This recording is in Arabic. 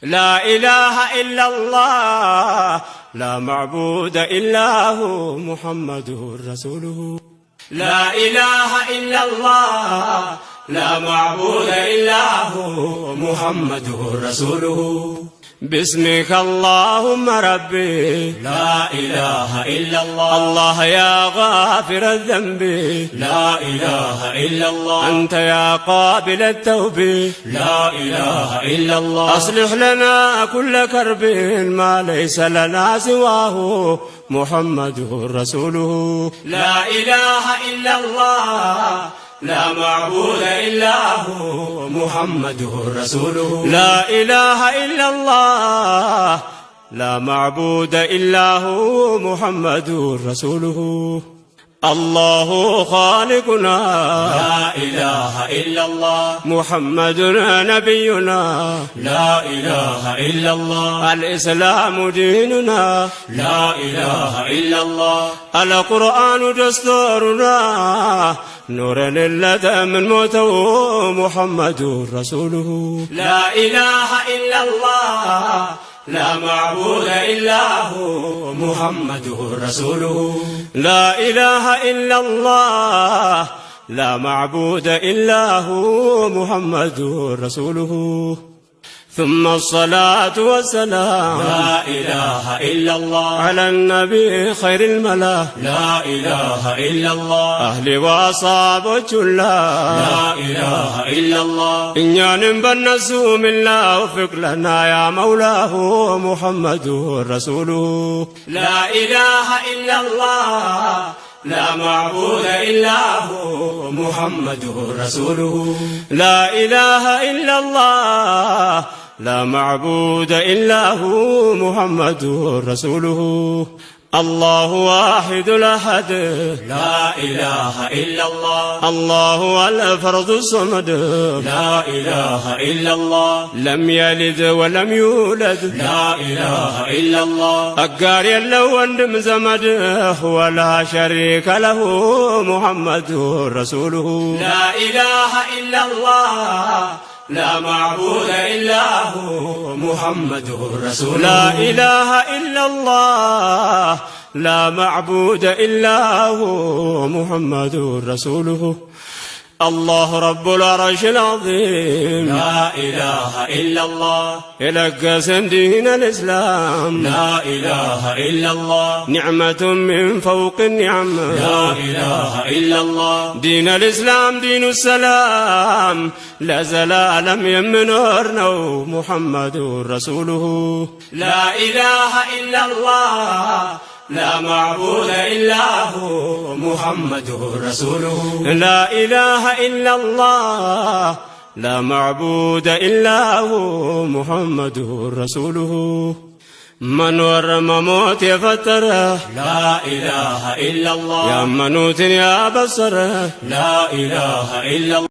لا إله إلا الله لا معبود إلا هو محمد رسوله. لا إله إلا الله لا معبود إلا هو محمد رسوله. باسمك اللهم ربي لا إله إلا الله. الله يا غافر الذنب لا إله إلا الله. أنت يا قابل التوب لا إله إلا الله. أصلح لنا كل كرب ما ليس لنا سواه محمد رسوله. لا إله إلا الله لا معبود إلا هو محمد رسوله. لا إله إلا الله لا معبود إلا هو محمد رسوله. الله خالقنا لا إله إلا الله. محمد نبينا لا إله إلا الله. الإسلام ديننا لا إله إلا الله. القرآن دستورنا نور للذي من موته محمد رسوله. لا إله إلا الله لا معبود إلا هو محمد رسوله. لا إله إلا الله لا معبود إلا هو محمد رسوله. ثم الصلاة والسلام لا إله إلا الله على النبي خير الملا. لا إله إلا الله. أهل وأصحاب لا إله إلا الله. إن ينبن نسوم الله وفق لنا يا مولاه محمد رسوله. لا إله إلا الله لا معبود إلا هو محمد رسوله. لا إله إلا الله لا معبود إلا هو محمد رسوله. الله واحد الأحد لا إله إلا الله. الله الفرد الصمد لا إله إلا الله. لم يلد ولم يولد لا إله إلا الله. أقار يلو وندم زمد ولا شريك له محمد رسوله. لا إله إلا الله لا معبود إلا هو محمد رسوله. لا إله إلا الله لا معبود إلا هو محمد رسوله. الله رب العرش العظيم لا إله إلا الله. يلقس دين الإسلام لا إله إلا الله. نعمة من فوق النعم لا إله إلا الله. دين الإسلام دين السلام لا زلال يمن أرنو محمد رسوله. لا إله إلا الله لا معبود إلا هو محمد رسوله. لا إله إلا الله لا معبود إلا هو محمد رسوله. من ورم موت يفتره لا إله إلا الله. يا منوت يا بصره لا إله إلا الله.